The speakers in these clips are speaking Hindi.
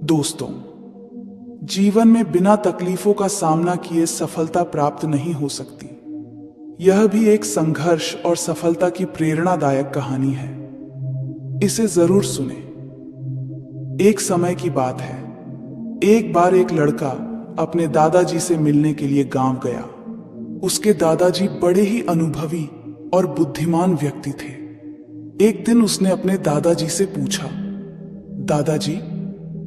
दोस्तों, जीवन में बिना तकलीफों का सामना किए सफलता प्राप्त नहीं हो सकती। यह भी एक संघर्ष और सफलता की प्रेरणादायक कहानी है। इसे जरूर सुने। एक समय की बात है। एक बार एक लड़का अपने दादाजी से मिलने के लिए गांव गया। उसके दादाजी बड़े ही अनुभवी और बुद्धिमान व्यक्ति थे। एक दिन उसने अपने दादाजी से पूछा, दादाजी,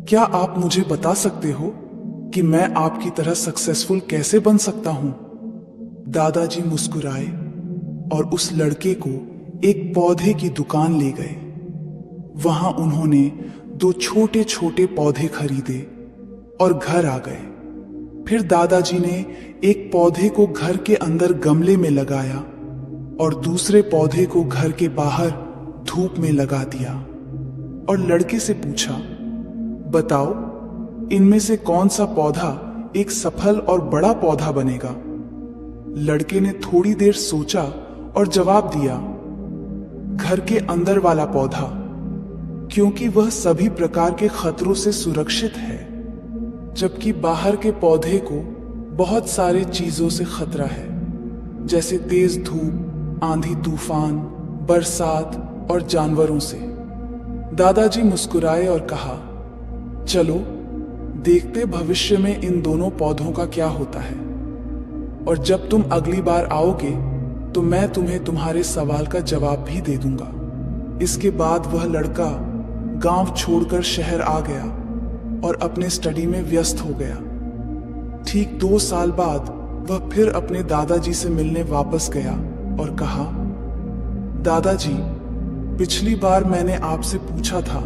क्या आप मुझे बता सकते हो कि मैं आपकी तरह सक्सेसफुल कैसे बन सकता हूं? दादाजी मुस्कुराए और उस लड़के को एक पौधे की दुकान ले गए। वहां उन्होंने 2 छोटे छोटे पौधे खरीदे और घर आ गए। फिर दादाजी ने एक पौधे को घर के अंदर गमले में लगाया और दूसरे पौधे को घर के बाहर धूप में लगा दिया और लड़के से पूछा, बताओ, इनमें से कौन सा पौधा एक सफल और बड़ा पौधा बनेगा? लड़के ने थोड़ी देर सोचा और जवाब दिया, घर के अंदर वाला पौधा, क्योंकि वह सभी प्रकार के खतरों से सुरक्षित है, जबकि बाहर के पौधे को बहुत सारे चीजों से खतरा है, जैसे तेज धूप, आंधी तूफान, बरसात और जानवरों से। दादाजी मुस्कुराए और कहा, चलो देखते भविष्य में इन दोनों पौधों का क्या होता है, और जब तुम अगली बार आओगे तो मैं तुम्हें तुम्हारे सवाल का जवाब भी दे दूंगा। इसके बाद वह लड़का गांव छोड़कर शहर आ गया और अपने स्टडी में व्यस्त हो गया। ठीक 2 साल बाद वह फिर अपने दादाजी से मिलने वापस गया और कहा, दादाजी, पिछली बार मैंने आपसे पूछा था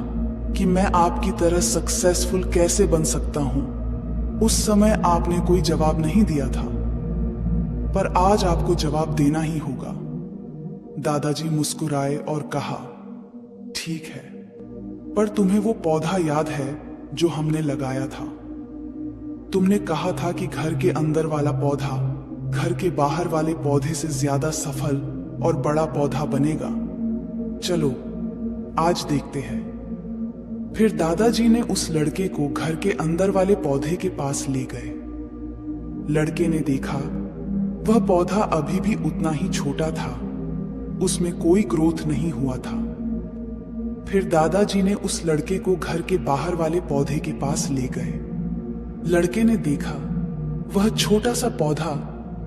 कि मैं आपकी तरह सक्सेसफुल कैसे बन सकता हूं। उस समय आपने कोई जवाब नहीं दिया था, पर आज आपको जवाब देना ही होगा। दादाजी मुस्कुराए और कहा, ठीक है, पर तुम्हें वो पौधा याद है जो हमने लगाया था? तुमने कहा था कि घर के अंदर वाला पौधा घर के बाहर वाले पौधे से ज्यादा सफल और बड़ा पौधा बनेगा। चलो आज देखते हैं। फिर दादाजी ने उस लड़के को घर के अंदर वाले पौधे के पास ले गए। लड़के ने देखा वह पौधा अभी भी उतना ही छोटा था, उसमें कोई ग्रोथ नहीं हुआ था। फिर दादाजी ने उस लड़के को घर के बाहर वाले पौधे के पास ले गए। लड़के ने देखा वह छोटा सा पौधा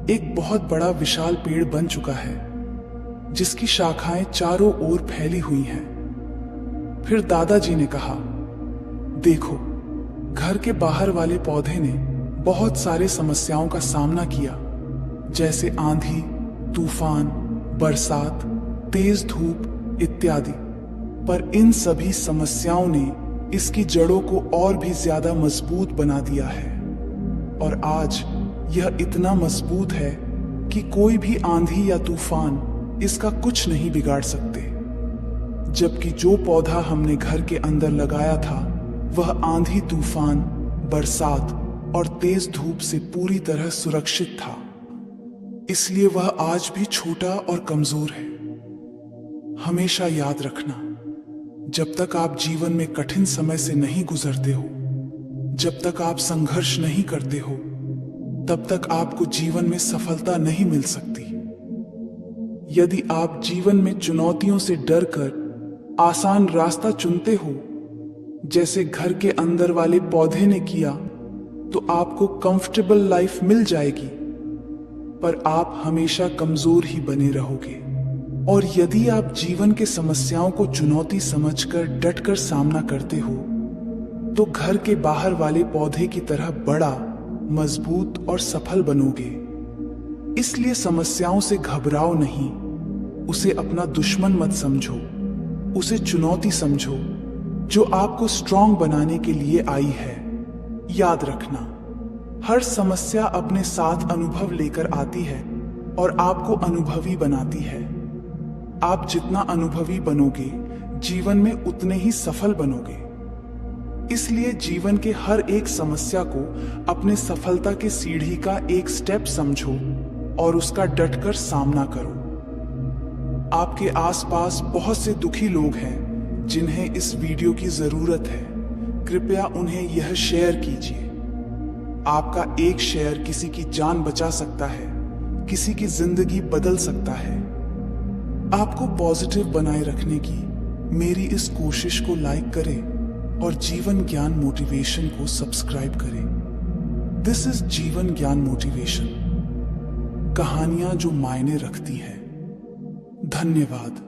एक बहुत बड़ा विशाल पेड़ बन चुका है, जिसकी शाखाएं चारों ओर फैली हुई हैं। फिर दादाजी ने कहा, देखो, घर के बाहर वाले पौधे ने बहुत सारे समस्याओं का सामना किया, जैसे आंधी, तूफान, बरसात, तेज धूप इत्यादि, पर इन सभी समस्याओं ने इसकी जड़ों को और भी ज्यादा मजबूत बना दिया है, और आज यह इतना मजबूत है कि कोई भी आंधी या तूफान इसका कुछ नहीं बिगाड़ सकते। जबकि जो पौधा हमने घर के अंदर लगाया था वह आंधी तूफान, बरसात और तेज धूप से पूरी तरह सुरक्षित था, इसलिए वह आज भी छोटा और कमजोर है। हमेशा याद रखना, जब तक आप जीवन में कठिन समय से नहीं गुजरते हो, जब तक आप संघर्ष नहीं करते हो, तब तक आपको जीवन में सफलता नहीं मिल सकती। यदि आप जीवन में चुनौतियों से डरकर आसान रास्ता चुनते हो, जैसे घर के अंदर वाले पौधे ने किया, तो आपको कंफर्टेबल लाइफ मिल जाएगी, पर आप हमेशा कमजोर ही बने रहोगे। और यदि आप जीवन के समस्याओं को चुनौती समझकर डटकर सामना करते हो, तो घर के बाहर वाले पौधे की तरह बड़ा, मजबूत और सफल बनोगे। इसलिए समस्याओं से घबराओ नहीं, उसे अपना दुश्मन मत समझो, उसे चुनौती समझो जो आपको स्ट्रांग बनाने के लिए आई है। याद रखना, हर समस्या अपने साथ अनुभव लेकर आती है और आपको अनुभवी बनाती है। आप जितना अनुभवी बनोगे, जीवन में उतने ही सफल बनोगे। इसलिए जीवन के हर एक समस्या को अपने सफलता की सीढ़ी का एक स्टेप समझो और उसका डटकर सामना करो। आपके आसपास बहुत से दुखी लोग हैं जिन्हें इस वीडियो की जरूरत है। कृपया उन्हें यह शेयर कीजिए। आपका एक शेयर किसी की जान बचा सकता है, किसी की जिंदगी बदल सकता है। आपको पॉजिटिव बनाए रखने की मेरी इस कोशिश को लाइक करें और जीवन ज्ञान मोटिवेशन को सब्सक्राइब करें। दिस इज जीवन ज्ञान मोटिवेशन, कहानियां जो मायने रखती हैं। धन्यवाद।